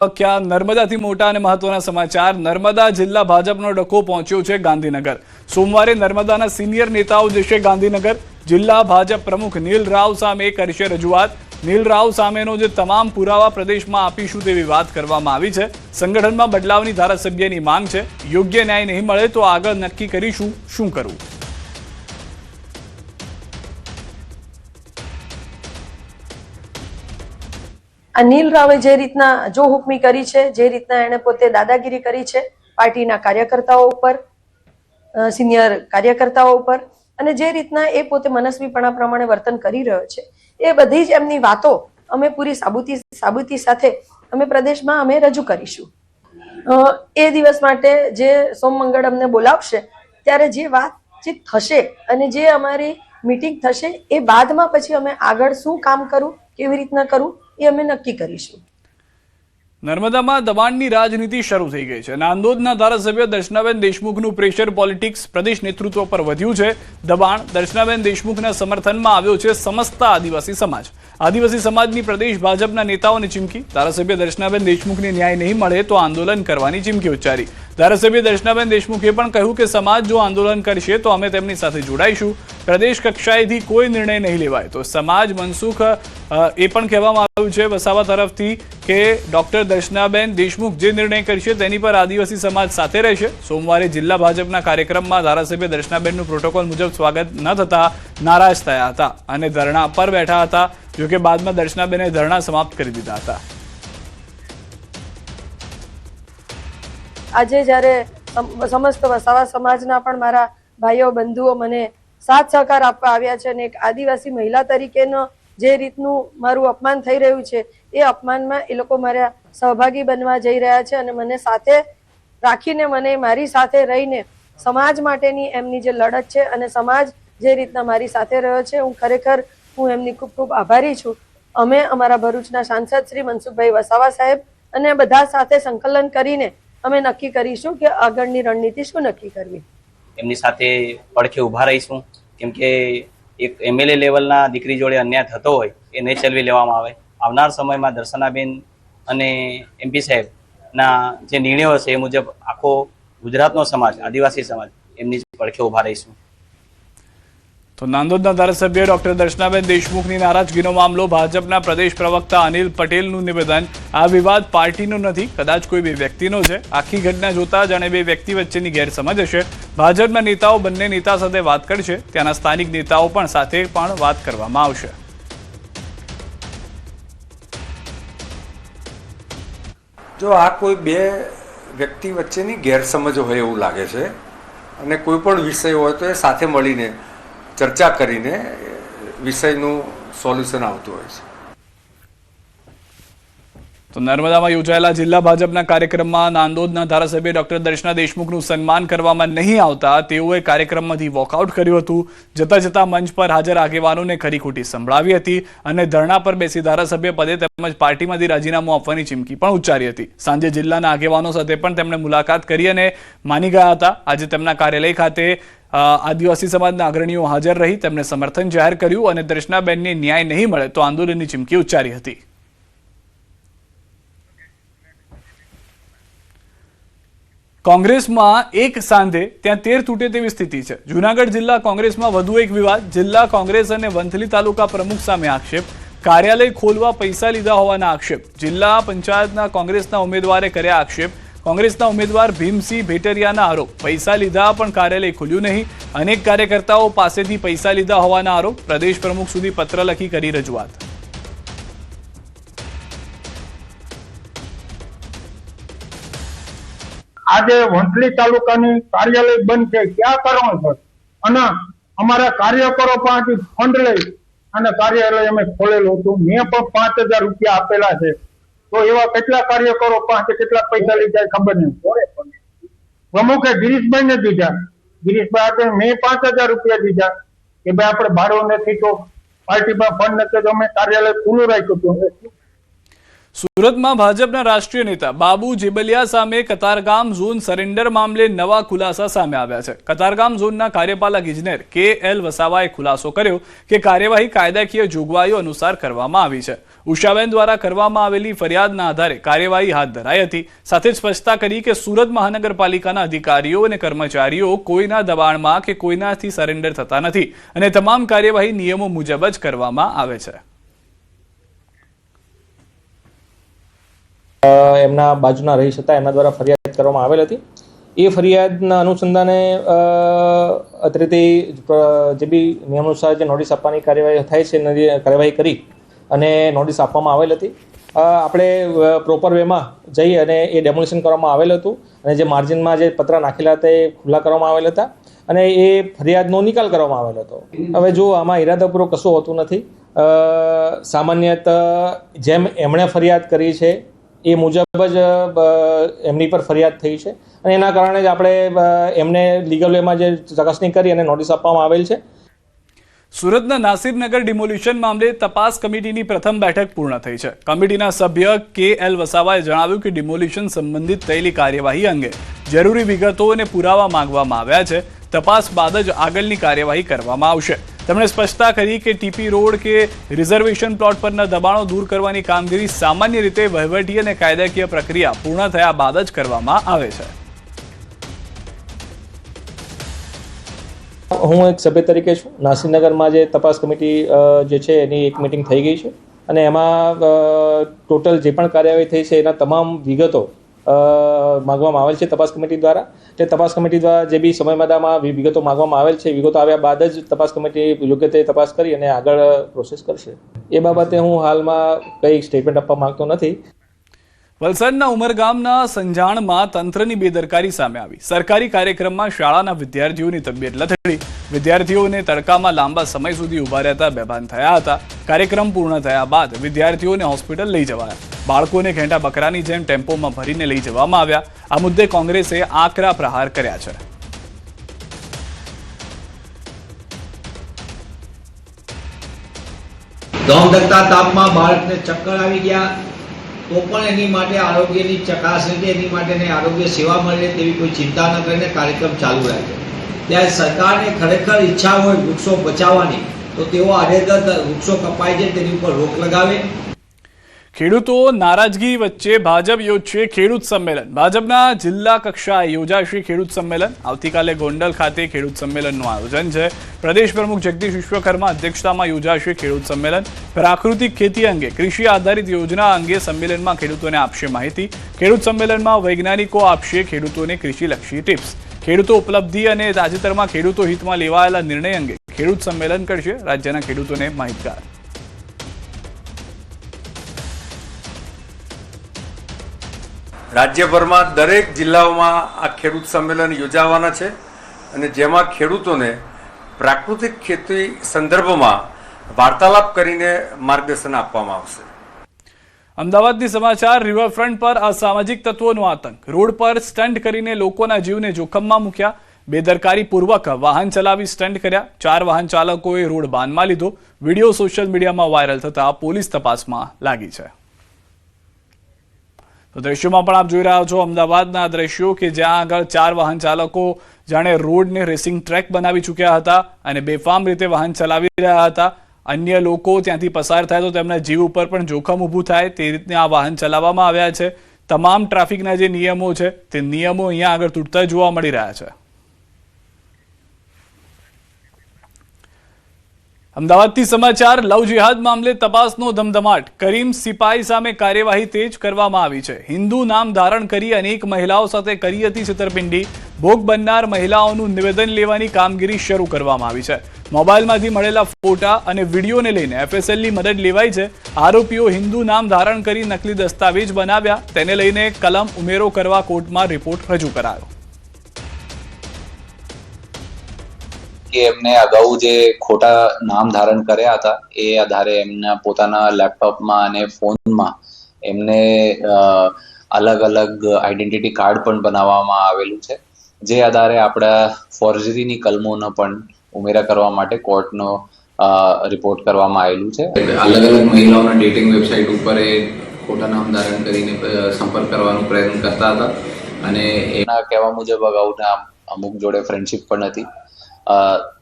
क्या नर्मदाથી મોટા અને મહત્વના સમાચાર। નર્મદા જિલ્લા ભાજપનો ડખો પહોંચ્યો છે ગાંધીનગર। સોમવારે નર્મદાના સિનિયર નેતાઓ જશે ગાંધીનગર। જિલ્લા ભાજપ પ્રમુખ નીલ રાવ સામે કરશે રજૂઆત। નીલ રાવ સામેનો જે તમામ પુરાવા પ્રદેશમાં આપીશું તેવી વાત કરવામાં આવી છે। સંગઠનમાં બદલાવની ધારાસભ્યની માંગ છે। યોગ્ય ન્યાય નહીં મળે તો આગળ નક્કી કરીશું શું કરવું। નીલ રાવે જે રીતના જો હુકમી કરી છે, જે રીતના એણે પોતે દાદાગીરી કરી છે પાર્ટીના કાર્યકર્તાઓ ઉપર, સિનિયર કાર્યકર્તાઓ ઉપર, અને જે રીતના એ પોતે મનસ્વીપણા પ્રમાણે વર્તન કરી રહ્યો છે, એ બધી જ એમની વાતો અમે પૂરી સાબુતી સાથે અમે પ્રદેશમાં અમે રજૂ કરીશું। એ દિવસ માટે જે સોમ મંગળ અમને બોલાવશે ત્યારે જે વાતચીત થશે અને જે અમારી મીટિંગ થશે એ બાદમાં પછી અમે આગળ શું કામ કરવું, કેવી રીતના કરવું એ અમે નક્કી કરીશું। નર્મદામાં દબાણની રાજનીતિ શરૂ થઈ ગઈ છે। નાંદોદના ધારાસભ્ય દર્શનાબેન દેશમુખનું પ્રેશર પોલિટિક્સ પ્રદેશ નેતૃત્વ પર વધ્યું છે। દબાણ દર્શનાબેન દેશમુખના સમર્થનમાં આવ્યો છે સમસ્ત આદિવાસી સમાજ। આદિવાસી સમાજની પ્રદેશ ભાજપના નેતાઓને ચીમકી। ધારાસભ્ય દર્શનાબેન દેશમુખને ન્યાય નહીં મળે તો આંદોલન કરવાની ચીમકી ઉચ્ચારી। ધારાસભ્ય દર્શનાબેન દેશમુખે પણ કહ્યું કે સમાજ જો આંદોલન કરશે તો અમે તેમની સાથે જોડાઈશું। પ્રદેશ કક્ષાએથી કોઈ નિર્ણય નહીં લેવાય તો સમાજ મનસુખ એ પણ કહેવામાં આવ્યું છે વસાવા તરફથી કે ડોક્ટર દર્શનાબેન દેશમુખ જે નિર્ણય કરશે તેની પર આદિવાસી સમાજ સાથે રહેશે। સોમવારે જિલ્લા ભાજપના કાર્યક્રમમાં ધારાસભ્ય દર્શનાબેનનું પ્રોટોકોલ મુજબ સ્વાગત ન થતા નારાજ થયા હતા અને ધરણા પર બેઠા હતા। જો કે બાદમાં દર્શનાબેને ધરણા સમાપ્ત કરી દીધા હતા। આજે જ્યારે સમસ્ત વસાવા સમાજના પણ મારા ભાઈઓ બંધુઓ મને સાથ સહકાર આપવા આવ્યા છે અને એક આદિવાસી મહિલા તરીકેનો જે રીતનું મારું અપમાન થઈ રહ્યું છે એ અપમાનમાં એ લોકો મારા સહભાગી બનવા જઈ રહ્યા છે અને મને સાથે રાખીને, મને મારી સાથે રહીને સમાજ માટેની એમની જે લડત છે અને સમાજ જે રીતના મારી સાથે રહ્યો છે, હું એમની ખૂબ ખૂબ આભારી છું। અમે અમારા ભરૂચના સાંસદ શ્રી મનસુખભાઈ વસાવા સાહેબ અને બધા સાથે સંકલન કરીને અમે નક્કી કરીશું કે આગળની રણનીતિ શું નક્કી કરવી। એમની સાથે પડખે ઊભા રહીશું કેમ કે એક એમએલએ લેવલના દીકરી જોડે અન્યાય થતો હોય એ નહીં ચલવી લેવામાં આવે। આવનાર સમયમાં દર્શનાબેન અને એમપી સાહેબના જે નિર્ણયો હશે એ મુજબ આખો ગુજરાતનો સમાજ, આદિવાસી સમાજ એમની પડખે ઊભા રહીશું। તો નાંદોદના ધારાસભ્ય ડોક્ટર દર્શનાબેન દેશમુખની નારાજગીનો મામલો, ભાજપના પ્રદેશ પ્રવક્તા અનિલ પટેલનું નિવેદન। આ વિવાદ પાર્ટીનો નથી, કદાચ કોઈ બે વ્યક્તિનો છે। આખી ઘટના જોતા જાણે બે વ્યક્તિ વચ્ચેની ગેરસમજ હશે। ભાજપના નેતાઓ બંને નેતા સાથે વાત કરશે, ત્યાંના સ્થાનિક નેતાઓ પણ સાથે પણ વાત કરવામાં આવશે। જો આ કોઈ બે વ્યક્તિ વચ્ચેની ગેરસમજ હોય એવું લાગે છે અને કોઈ પણ વિષય હોય તો એ સાથે મળીને ચર્ચા કરીને વિષયનું સોલ્યુશન આવતું હોય છે। તો નર્મદામાં યોજાયેલા જિલ્લા ભાજપના કાર્યક્રમમાં નાંદોદના ધારાસભ્ય ડોક્ટર દર્શના દેશમુખનું સન્માન કરવામાં નહીં આવતા તેઓએ કાર્યક્રમમાંથી વોકઆઉટ કર્યું હતું। જતા જતા મંચ પર હાજર આગેવાનોને ખરી ખોટી સંભળાવી હતી અને ધરણા પર બેસી ધારાસભ્ય પદે તેમજ પાર્ટીમાંથી રાજીનામું આપવાની ચીમકી પણ ઉચ્ચારી હતી। સાંજે જિલ્લાના આગેવાનો સાથે પણ તેમણે મુલાકાત કરી અને માની ગયા હતા। આજે તેમના કાર્યાલય ખાતે આદિવાસી સમાજના અગ્રણીઓ હાજર રહી તેમણે સમર્થન જાહેર કર્યું અને દર્શનાબેનને ન્યાય નહીં મળે તો આંદોલનની ચીમકી ઉચ્ચારી હતી। કોંગ્રેસમાં એક સાંધે ત્યાં તેર તૂટે તેવી સ્થિતિ છે। જૂનાગઢ જિલ્લા કોંગ્રેસમાં વધુ એક વિવાદ। જિલ્લા કોંગ્રેસ અને વંથલી તાલુકા પ્રમુખ સામે આક્ષેપ। કાર્યાલય ખોલવા પૈસા લીધા હોવાના આક્ષેપ। જિલ્લા પંચાયતના કોંગ્રેસના ઉમેદવારે કર્યા આક્ષેપ। કોંગ્રેસના ઉમેદવાર ભીમસિંહ ભેટરિયાના આરોપ, પૈસા લીધા પણ કાર્યાલય ખુલ્યું નહીં। અનેક કાર્યકર્તાઓ પાસેથી પૈસા લીધા હોવાના આરોપ। પ્રદેશ પ્રમુખ સુધી પત્ર લખી કરી રજૂઆત। આજે વંથલી તાલુકાની કાર્યાલય બંધ છે, ક્યાં કારણોસર? અને અમારા કાર્યકરો પાસેથી ફંડ લઈ અને કાર્યાલય અમે ખોલેલું હતું। મેં પણ 5,000 રૂપિયા આપેલા છે। તો એવા કેટલા કાર્યકરો પાસે કેટલા પૈસા લીધા ખબર નહીં। પ્રમુખે ગિરીશભાઈને દીધા, ગિરીશભાઈ આપણે મેં 5,000 રૂપિયા દીધા કે ભાઈ આપણે ભાડું નથી તો પાર્ટીમાં ફંડ નથી તો અમે કાર્યાલય ખુલ્લું રાખ્યું હતું। સુરતમાં ભાજપના રાષ્ટ્રીય નેતા બાબુ જેબલિયા સામે કતારગામ ઝોન સરેન્ડર મામલે નવા ખુલાસા સામે આવ્યા છે। કતારગામ ઝોનના કાર્યપાલક ઇજનેર KL વસાવાએ ખુલાસો કર્યો કે કાર્યવાહી કાયદાકીય જોગવાઈઓ અનુસાર કરવામાં આવી છે। ઉષાબેન દ્વારા કરવામાં આવેલી ફરિયાદના આધારે કાર્યવાહી હાથ ધરાઈ હતી. સાથે જ સ્પષ્ટતા કરી કે સુરત મહાનગરપાલિકાના અધિકારીઓ અને કર્મચારીઓ કોઈના દબાણમાં કે કોઈનાથી સરેન્ડર થતા નથી અને તમામ કાર્યવાહી નિયમો મુજબ જ કરવામાં આવે છે. એમના બાજુના રહીશ હતા, એમના દ્વારા ફરિયાદ કરવામાં આવેલ હતી. એ ફરિયાદના અનુસંધાને અત્રેથી જે બી નિયમ અનુસાર જે નોટિસ આપવાની કાર્યવાહી થાય છે કાર્યવાહી કરી અને નોટિસ આપવામાં આવેલ હતી. આપણે પ્રોપર વેમાં જઈ અને એ ડેમોલિશન કરવામાં આવેલ હતું અને જે માર્જિનમાં જે પતરા નાખેલા હતા એ ખુલ્લા કરવામાં આવેલ હતા અને એ ફરિયાદનો નિકાલ કરવામાં આવેલો હતો. હવે જો આમાં ઇરાદાપૂર્વક કશું હોતું નથી. સામાન્યત જેમ એમણે ફરિયાદ કરી છે એ મુજબ જ એમની પર ફરિયાદ થઈ છે અને એના કારણે જ આપણે એમને લીગલ વેમાં જે ચકાસણી કરી અને નોટિસ આપવામાં આવેલ છે. સુરતના નાસિરનગર ડિમોલિશન મામલે તપાસ કમિટીની પ્રથમ બેઠક પૂર્ણ થઈ છે. કમિટીના સભ્ય KL વસાવાએ જણાવ્યું કે ડિમોલિશન સંબંધિત થયેલી કાર્યવાહી અંગે જરૂરી વિગતો અને પુરાવા માંગવામાં આવ્યા છે. તપાસ બાદ જ આગળની કાર્યવાહી કરવામાં આવશે. તેમણે સ્પષ્ટતા કરી કે TP રોડ કે રિઝર્વેશન પ્લોટ પરના દબાણો દૂર કરવાની કામગીરી સામાન્ય રીતે વહીવટી અને કાયદાકીય પ્રક્રિયા પૂર્ણ થયા બાદ જ કરવામાં આવે છે. હું એક સભ્ય તરીકે છું. નાસિરનગરમાં જે તપાસ કમિટી જે છે એની એક મિટિંગ થઈ ગઈ છે અને એમાં ટોટલ જે પણ કાર્યવાહી થઈ છે એના તમામ વિગતો માંગવામાં આવેલ છે તપાસ કમિટી દ્વારા. તે તપાસ કમિટી દ્વારા જે બી સમયમર્યાદામાં વિગતો માંગવામાં આવેલ છે, વિગતો આવ્યા બાદ જ તપાસ કમિટી યોગ્ય તે તપાસ કરી અને આગળ પ્રોસેસ કરશે. એ બાબતે હું હાલમાં કંઈ સ્ટેટમેન્ટ આપવા માંગતો નથી. વલસાડના ઉમરગામના સંજાણમાં તંત્રની બેદરકારી સામે આવી. સરકારી કાર્યક્રમમાં શાળાના વિદ્યાર્થીઓની તબિયત લથડી. વિદ્યાર્થીઓને તડકામાં લાંબા સમય સુધી ઉભા રહેતા બેભાન થયા હતા. કાર્યક્રમ પૂર્ણ થયા બાદ વિદ્યાર્થીઓને હોસ્પિટલ લઈ જવાયા. બાળકોને ઘેંટા બકરાની જેમ ટેમ્પોમાં ભરીને લઈ જવામાં આવ્યા. આ મુદ્દે કોંગ્રેસે આકરા પ્રહાર કર્યા છે. ધોમધકતા તાપમાં બાળકને ચક્કર આવી ગયા તો પણ એની માટે આરોગ્યની ચકાસણી, એની માટેને આરોગ્ય સેવા મળે તેવી કોઈ ચિંતા ન કરીને કાર્યક્રમ ચાલુ રાખે. ત્યારે સરકારને ખરેખર ઈચ્છા હોય વૃક્ષો બચાવવાની તો તેઓ આડેધડ વૃક્ષો કપાય છે તેની ઉપર રોક લગાવે. ખેડૂતો નારાજગી વચ્ચે ભાજપ યોજશે ખેડૂત સંમેલન. ભાજપના જિલ્લા કક્ષાએ યોજાશે ખેડૂત સંમેલન. આવતીકાલે ગોંડલ ખાતે ખેડૂત સંમેલનનું આયોજન છે. પ્રદેશ પ્રમુખ જગદીશ વિશ્વકર્મા અધ્યક્ષતામાં યોજાશે ખેડૂત સંમેલન. પ્રાકૃતિક ખેતી અંગે કૃષિ આધારિત યોજના અંગે સંમેલનમાં ખેડૂતોને આપશે માહિતી. ખેડૂત સંમેલનમાં વૈજ્ઞાનિકો આપશે ખેડૂતોને કૃષિલક્ષી ટિપ્સ. ખેડૂતો ઉપલબ્ધિ અને તાજેતરમાં ખેડૂતો હિતમાં લેવાયેલા નિર્ણય અંગે ખેડૂત સંમેલન કરશે રાજ્યના ખેડૂતોને માહિતગાર. રાજ્યભરમાં દરેક જિલ્લાઓમાં આ ખેડૂત સંમેલન યોજાવાના છે અને જેમાં ખેડૂતોને પ્રાકૃતિક ખેતી સંદર્ભમાં વાર્તાલાપ કરીને માર્ગદર્શન આપવામાં આવશે. અમદાવાદની સમાચાર. રિવરફ્રન્ટ પર અસામાજિક તત્વોનો આતંક. રોડ પર સ્ટન્ટ કરીને લોકોના જીવને જોખમમાં મૂક્યા. બેદરકારીપૂર્વક વાહન ચલાવી સ્ટન્ટ કર્યા. 4 વાહન ચાલકોએ રોડ બાનમાં લીધો. વિડીયો સોશિયલ મીડિયામાં વાયરલ થતા પોલીસ તપાસમાં લાગી છે. તો દ્રશ્યોમાં પણ આપ જોઈ રહ્યા છો અમદાવાદના દ્રશ્યો કે જ્યાં આગળ 4 વાહન ચાલકો જાણે રોડને રેસિંગ ટ્રેક બનાવી ચૂક્યા હતા અને બેફામ રીતે વાહન ચલાવી રહ્યા હતા. અન્ય લોકો ત્યાંથી પસાર થાય તો તેમના જીવ ઉપર પણ જોખમ ઊભું થાય તે રીતે આ વાહન ચલાવવામાં આવ્યા છે. તમામ ટ્રાફિકના જે નિયમો છે તે નિયમો અહીંયા આગળ તૂટતા જોવા મળી રહ્યા છે. અમદાવાદથી સમાચાર. લવ જિહાદ મામલે તપાસનો ધમધમાટ. કરીમ સિપાઈ સામે કાર્યવાહી તેજ કરવામાં આવી છે. હિન્દુ નામ ધારણ કરી અનેક મહિલાઓ સાથે કરી હતી છેતરપિંડી. ભોગ બનનાર મહિલાઓનું નિવેદન લેવાની કામગીરી શરૂ કરવામાં આવી છે. મોબાઈલમાંથી મળેલા ફોટા અને વિડીયોને લઈને FSLની મદદ લેવાઈ છે. આરોપીઓ હિન્દુ નામ ધારણ કરી નકલી દસ્તાવેજ બનાવ્યા. તેને લઈને કલમ ઉમેરો કરવા કોર્ટમાં રિપોર્ટ રજૂ કરાયો. કે એમને અગાઉ જે ખોટા નામ ધારણ કર્યા હતા એ આધારે એમના પોતાના લેપટોપમાં અને ફોનમાં એમને અલગ અલગ આઈડેન્ટિટી કાર્ડ પણ બનાવવામાં આવેલું છે. જે આધારે આપણા ફોર્જરીની કલમોનો પણ ઉમેરા કરવા માટે કોર્ટનો રિપોર્ટ કરવામાં આવેલું છે. અલગ અલગ મહિલાઓના ડેટિંગ વેબસાઇટ ઉપર એ ખોટા નામ ધારણ કરીને સંપર્ક કરવાનો પ્રયત્ન કરતા હતા અને એના કહેવા મુજબ અગાઉના અમુક જોડે ફ્રેન્ડશિપ પણ હતી.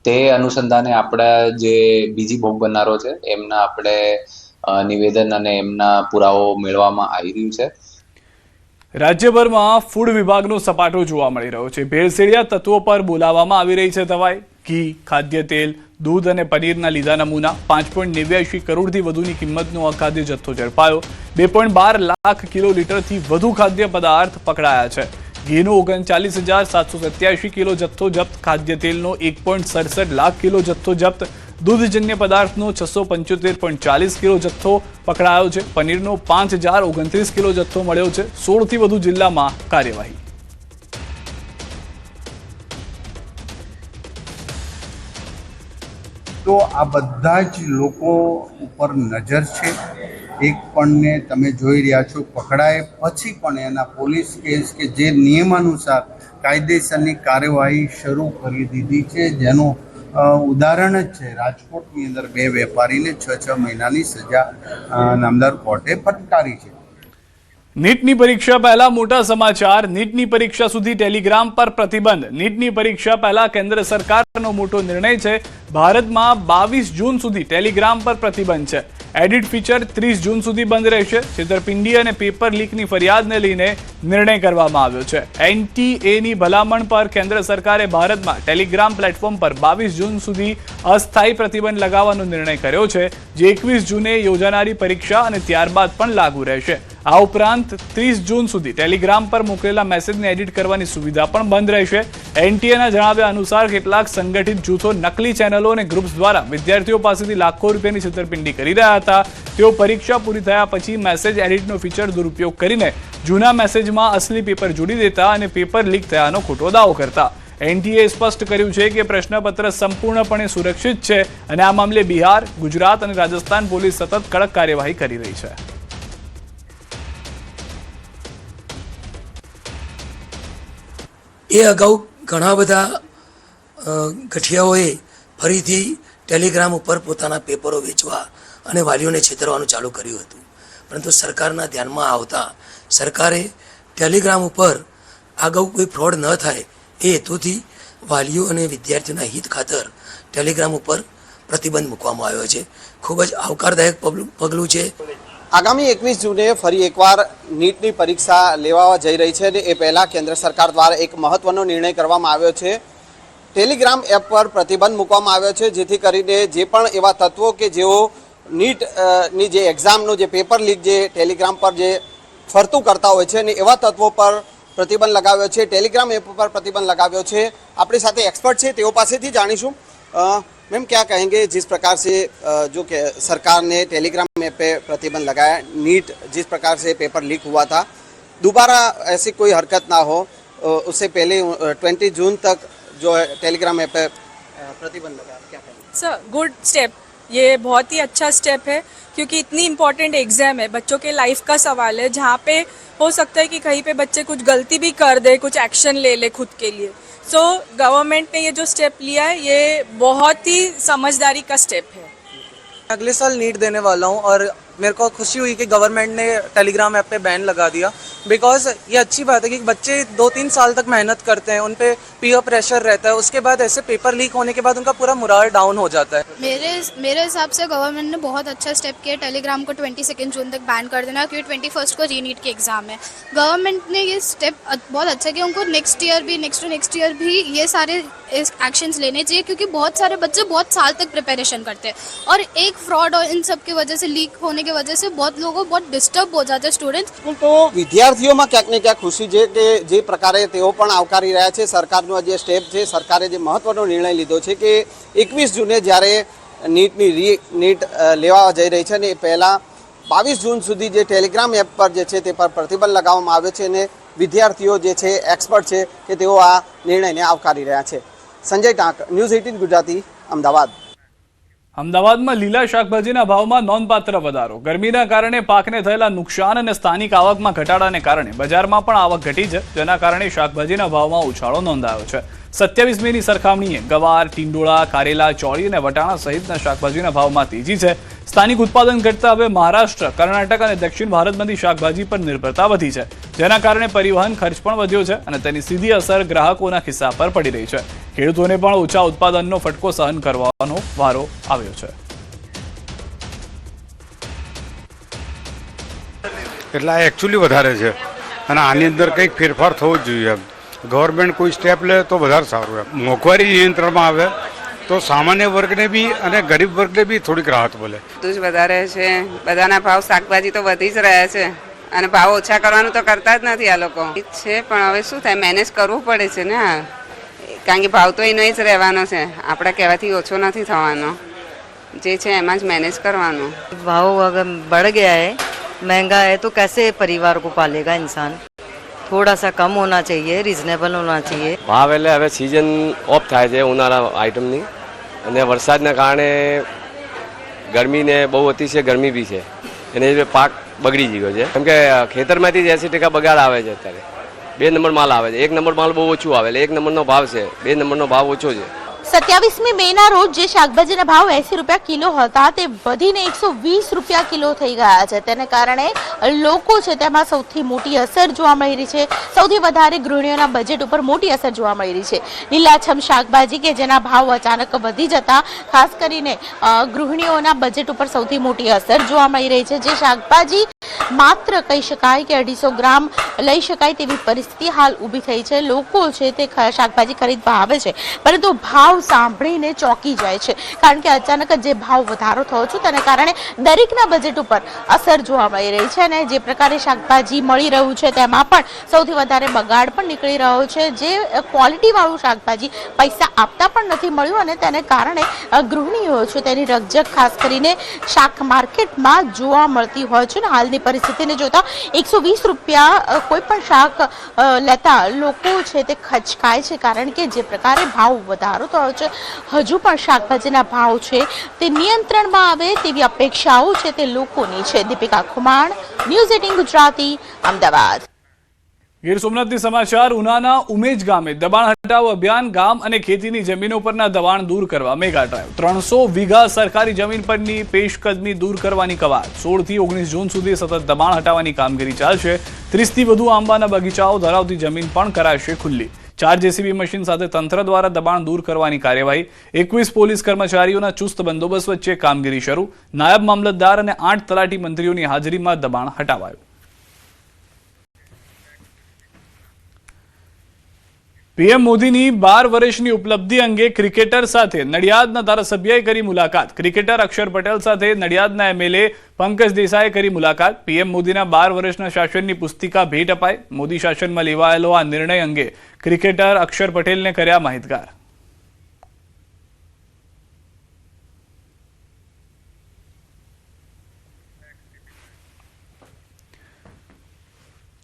તે અનુસંધાને આપણા જે બીજી ભોગ બનનારો છે એમના આપણે નિવેદન અને એમના પુરાવો મેળવવામાં આવી રહ્યું છે. રાજ્યભરમાં ફૂડ વિભાગનો સપાટો જોવા મળી રહ્યો છે. ભેળસેળિયા તત્વો પર બોલાવવામાં આવી રહી છે દવાઈ. ઘી, ખાદ્ય તેલ, દૂધ અને પનીરના લીધા નમૂના. 5.89 કરોડથી વધુની કિંમતનો અખાદ્ય જથ્થો ઝડપાયો. 2.12 લાખ કિલોલીટરથી વધુ ખાદ્ય પદાર્થ પકડાયા છે. ઘીનો 39,787 કિલો જથ્થો જપ્ત. ખાદ્ય તેલનો 1.67 લાખ કિલો જથ્થો જપ્ત. દૂધજન્ય પદાર્થનો 675.40 કિલો જથ્થો પકડાયો છે. પનીરનો 5,029 કિલો જથ્થો મળ્યો છે. 16થી વધુ જિલ્લામાં કાર્યવાહી. તો આ બધા જ લોકો ઉપર નજર છે. એક પણને તમે જોઈ રહ્યા છો પકડાય પછી પણ એના પોલીસ કેસ કે જે નિયમ અનુસાર કાયદેસરની કાર્યવાહી શરૂ કરી દીધી છે, જેનું ઉદાહરણ જ છે રાજકોટની અંદર 2 વેપારીને 6 મહિનાની સજા નામદાર કોર્ટે ફટકારી છે. નીટની પરીક્ષા પહેલા મોટા સમાચાર. નીટની પરીક્ષા સુધી ટેલિગ્રામ પર પ્રતિબંધ. નીટની પરીક્ષા પહેલા કેન્દ્ર સરકારનો મોટો નિર્ણય છે. ભારતમાં 22 જૂન સુધી ટેલિગ્રામ પર પ્રતિબંધ છે. એડિટ ફીચર 30 જૂન સુધી બંધ રહેશે. છેતરપિંડી અને પેપર લીકની ફરિયાદને લઈને નિર્ણય કરવામાં આવ્યો છે. NTA ની ભલામણ પર કેન્દ્ર સરકારે ભારતમાં ટેલિગ્રામ પ્લેટફોર્મ પર 22 જૂન સુધી અસ્થાયી પ્રતિબંધ લગાવવાનો નિર્ણય કર્યો છે, જે 21 જૂને યોજાનારી પરીક્ષા અને ત્યારબાદ પણ લાગુ રહેશે. આ ઉપરાંત 30 જૂન સુધી ટેલિગ્રામ પર મોકલેલા મેસેજને એડિટ કરવાની સુવિધા પણ બંધ રહેશે. NTAના જણાવ્યા અનુસાર કેટલાક સંગઠિત જૂથો નકલી ચેનલો અને ગ્રુપ્સ દ્વારા વિદ્યાર્થીઓ પાસેથી લાખો રૂપિયાની છેતરપિંડી કરી રહ્યા હતા. તેઓ પરીક્ષા પૂરી થયા પછી મેસેજ એડિટનો ફીચર દુરુપયોગ કરીને જૂના મેસેજમાં અસલી પેપર જોડી દેતા અને પેપર લીક થયાનો ખોટો દાવો કરતા. NTAએ સ્પષ્ટ કર્યું છે કે પ્રશ્નપત્ર સંપૂર્ણપણે સુરક્ષિત છે અને આ મામલે બિહાર, ગુજરાત અને રાજસ્થાન પોલીસ સતત કડક કાર્યવાહી કરી રહી છે. એ અગાઉ ઘણા બધા ગઠિયાઓએ ફરીથી ટેલિગ્રામ ઉપર પોતાના પેપરો વેચવા અને વાલીઓને છેતરવાનું ચાલુ કર્યું હતું, પરંતુ સરકારના ધ્યાનમાં આવતા સરકારે ટેલિગ્રામ ઉપર અગાઉ કોઈ ફ્રોડ ન થાય એ હેતુથી વાલીઓ અને વિદ્યાર્થીઓના હિત ખાતર ટેલિગ્રામ ઉપર પ્રતિબંધ મૂકવામાં આવ્યો છે. ખૂબ જ આવકારદાયક પગલું છે. આગામી 21 જૂને ફરી એકવાર નીટની પરીક્ષા લેવા જઈ રહી છે અને એ પહેલાં કેન્દ્ર સરકાર દ્વારા એક મહત્વનો નિર્ણય કરવામાં આવ્યો છે. ટેલિગ્રામ એપ પર પ્રતિબંધ મૂકવામાં આવ્યો છે, જેથી કરીને જે પણ એવા તત્વો કે જેઓ નીટની જે એક્ઝામનું જે પેપર લીક જે ટેલિગ્રામ પર જે ફરતું કરતા હોય છે અને એવા તત્વો પર प्रतिबंध लगाव्यो छे. टेलिग्राम ऐप पर प्रतिबंध लगाव्यो छे. अपने साथ एक्सपर्ट है तेओ पासेथी जाणीशुं. मैम क्या कहेंगे जिस प्रकार से जो कि सरकार ने टेलिग्राम ऐप पे प्रतिबंध लगाया, नीट जिस प्रकार से पेपर लीक हुआ था, दोबारा ऐसी कोई हरकत ना हो, उससे पहले 20 जून तक जो है टेलिग्राम ऐप पे प्रतिबंध लगाया, क्या कहेंगे? सर गुड स्टेप, ये बहुत ही अच्छा स्टेप है क्योंकि इतनी इम्पोर्टेंट एग्जाम है, बच्चों के लाइफ का सवाल है, जहाँ पे हो सकता है कि कहीं पे बच्चे कुछ गलती भी कर दे, कुछ एक्शन ले ले खुद के लिए. सो गवर्नमेंट ने ये जो स्टेप लिया है ये बहुत ही समझदारी का स्टेप है. अगले साल नीट देने वाला हूँ और मेरे को खुशी हुई कि गवर्नमेंट ने टेलीग्राम ऐप पे बैन लगा दिया, बिकॉज ये अच्छी बात है कि बच्चे 2-3 साल तक मेहनत करते हैं, उन पे पीयर प्रेशर रहता है, उसके बाद ऐसे पेपर लीक होने के बाद उनका पूरा मोराल डाउन हो जाता है. मेरे हिसाब से गवर्नमेंट ने बहुत अच्छा स्टेप किया टेलीग्राम को 22 जून तक बैन कर देना, क्योंकि 21 को रीनीट की एग्जाम है. गवर्नमेंट ने ये स्टेप बहुत अच्छा किया, उनको नेक्स्ट ईयर भी ये सारे एक्शंस लेने चाहिए, क्योंकि बहुत सारे बच्चे बहुत साल तक प्रिपरेशन करते हैं और एक फ्रॉड और इन सब की वजह से, लीक होने की वजह से बहुत लोगों को बहुत डिस्टर्ब हो जाते हैं स्टूडेंट्स. तो विद्यार्थीओमां क्यांक ने क्यांक खुशी छे के जे प्रकारे तेओ पण आवकारी रह्या छे सरकारनो जे स्टेप छे, सरकारे जे महत्वनो निर्णय लीधो छे के 21 जूने ज्यारे नीट लेवा जई रही छे ने पहेला 22 जून सुधी जे टेलिग्राम एप पर जे छे ते पर प्रतिबंध लगाववामां आव्यो छे ने विद्यार्थीओ जे छे एक्सपर्ट छे के तेओ आ निर्णयने आवकारी रह्या छे. संजय टांक, न्यूज़ 18 गुजराती, अमदावाद. અમદાવાદમાં લીલા શાકભાજીના ભાવમાં નોંધપાત્ર વધારો. ગરમીના કારણે પાકને થયેલા નુકસાન અને સ્થાનિક આવકમાં ઘટાડાને કારણે બજારમાં પણ આવક ઘટી છે, જેના કારણે શાકભાજીના ભાવમાં ઉછાળો નોંધાયો છે. 27 મેની સરખામણીએ ગવાર, ટીંડોળા, કારેલા, ચોળી અને વટાણા સહિતના શાકભાજીના ભાવમાં તેજી છે. સ્થાનિક ઉત્પાદન ઘટતા હવે મહારાષ્ટ્ર, કર્ણાટક અને દક્ષિણ ભારતમાંથી શાકભાજી પર નિર્ભરતા વધી છે, જેના કારણે પરિવહન ખર્ચ પણ વધ્યો છે અને તેની સીધી અસર ગ્રાહકોના ખિસ્સા પર પડી રહી છે. ખેડૂતોને પણ ઓછા ઉત્પાદનનો ફટકો સહન કરવાનો વારો આવ્યો છે. એટલે આ એકચ્યુઅલી વધારે છે અને આની અંદર કંઈક ફેરફાર થવો જ જોઈએ. ગવર્મેન્ટ કોઈ સ્ટેપ લે તો વધારે સારું. મોંઘવારી નિયંત્રણમાં આવે તો સામાન્ય વર્ગને બી અને ગરીબ વર્ગને બી થોડીક રાહત મળે. બધું જ વધારે છે, બધાના ભાવ શાકભાજી તો વધી જ રહ્યા છે અને ભાવ ઓછા કરવાનું તો કરતા જ નથી આ લોકો છે. પણ હવે શું થાય, મેનેજ કરવું પડે છે ને, કારણ કે ભાવ તો એનો જ રહેવાનો છે, આપણા કહેવાથી ઓછો નથી થવાનો, જે છે એમાં જ મેનેજ કરવાનું. भाव अगर बढ़ गया है, महंगा है, तो कैसे परिवार को पालेगा इंसान? थोड़ा सा कम होना चाहिए, रिजनेबल होना चाहिए. ભાવ એટલે હવે સિઝન ઓફ થાય છે ઉનાળા આઇટમની, અને વરસાદના કારણે ગરમીને બહુ અતિશય ગરમી બી છે, એને પાક બગડી ગયો છે. કેમ કે ખેતરમાંથી જ 80% બગાડ આવે છે. અત્યારે 2 નંબર માલ આવે છે, 1 નંબર માલ બહુ ઓછું આવે, 1 નંબરનો ભાવ છે, 2 નંબરનો ભાવ ઓછો છે. 27મી મેના રોજ જે શાકભાજીના ભાવ 80 રૂપિયા કિલો હતા તે વધીને 120 રૂપિયા કિલો થઈ ગયા છે. તેને કારણે લોકો છે તેમાં સૌથી મોટી અસર જોવા મળી રહી છે. સૌથી વધારે ગૃહિણીઓના બજેટ ઉપર મોટી અસર જોવા મળી રહી છે. લીલાછમ શાકભાજી કે જેના ભાવ અચાનક વધી જતા ખાસ કરીને ગૃહિણીઓના બજેટ ઉપર સૌથી મોટી અસર જોવા મળી રહી છે. જે શાકભાજી માત્ર કહી શકાય કે 250 ગ્રામ લઈ શકાય તેવી પરિસ્થિતિ હાલ ઊભી થઈ છે. લોકો છે તે શાકભાજી ખરીદવા આવે છે, પરંતુ ભાવ સાંભળીને ચોંકી જાય છે, કારણ કે અચાનક જે ભાવ વધારો થયો છે તેને કારણે દરેકના બજેટ ઉપર અસર જોવા મળી રહી છે. અને જે પ્રકારે શાકભાજી મળી રહ્યું છે તેમાં પણ સૌથી વધારે બગાડ પણ નીકળી રહ્યો છે. જે ક્વોલિટીવાળું શાકભાજી પૈસા આપતા પણ નથી મળ્યું, અને તેને કારણે ગૃહિણીઓ છે તેની રકઝક ખાસ કરીને શાક માર્કેટમાં જોવા મળતી હોય છે. અને હાલની પરિસ્થિતિને જોતા 120 રૂપિયા કોઈ પણ શાક લેતા લોકો છે તે ખચકાય છે, કારણ કે જે પ્રકારે ભાવ વધારો થયો છે, હજુ પણ શાકભાજીના ભાવ છે તે નિયંત્રણમાં આવે તેવી અપેક્ષાઓ છે તે લોકોની છે. દીપિકા ખુમાણ, ન્યૂઝ 18 ગુજરાતી, અમદાવાદ. ગીર સોમનાથથી સમાચાર. ઉનાના ઉમેજ ગામે દબાણ હટાવો અભિયાન. ગામ અને ખેતીની જમીનો પરના દબાણ દૂર કરવા મેગા ડ્રાઈવ. 300 વીઘા સરકારી જમીન પરની પેશકદમી દૂર કરવાની કવાયત. 16 થી 19 જૂન સુધી સતત દબાણ હટાવવાની કામગીરી ચાલશે. 30 થી વધુ આંબાના બગીચાઓ ધરાવતી જમીન પણ કરાશે ખુલ્લી. 4 જેસીબી મશીન સાથે તંત્ર દ્વારા દબાણ દૂર કરવાની કાર્યવાહી. 21 પોલીસ કર્મચારીઓના ચુસ્ત બંદોબસ્ત વચ્ચે કામગીરી શરૂ. નાયબ મામલતદાર અને 8 તલાટી મંત્રીઓની હાજરીમાં દબાણ હટાવાયું. પીએમ મોદીની 12 વર્ષની ઉપલબ્ધિ અંગે ક્રિકેટર સાથે નડિયાદના ધારાસભ્યએ કરી મુલાકાત. ક્રિકેટર અક્ષર પટેલ સાથે નડિયાદના એમએલએ પંકજ દેસાઈએ કરી મુલાકાત. પીએમ મોદીના 12 વર્ષના શાસનની પુસ્તિકા ભેટ અપાઈ. મોદી શાસનમાં લેવાયેલો આ નિર્ણય અંગે ક્રિકેટર અક્ષર પટેલને કર્યા માહિતગાર.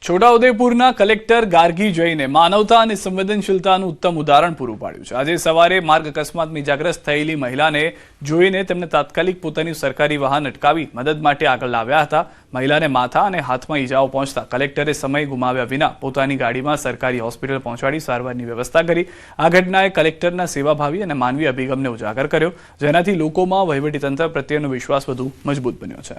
છોટાઉદેપુરના કલેક્ટર ગાર્ગી જઈને માનવતા અને સંવેદનશીલતાનું ઉત્તમ ઉદાહરણ પૂરું પાડ્યું છે. આજે સવારે માર્ગ અકસ્માતમાં ઇજાગ્રસ્ત થયેલી મહિલાને જોઈને તેમને તાત્કાલિક પોતાની સરકારી વાહન અટકાવી મદદ માટે આગળ લાવ્યા હતા. મહિલાને માથા અને હાથમાં ઈજાઓ પહોંચતા કલેક્ટરે સમય ગુમાવ્યા વિના પોતાની ગાડીમાં સરકારી હોસ્પિટલ પહોંચાડી સારવારની વ્યવસ્થા કરી. આ ઘટનાએ કલેક્ટરના સેવાભાવી અને માનવીય અભિગમને ઉજાગર કર્યો, જેનાથી લોકોમાં વહીવટીતંત્ર પ્રત્યેનો વિશ્વાસ વધુ મજબૂત બન્યો છે.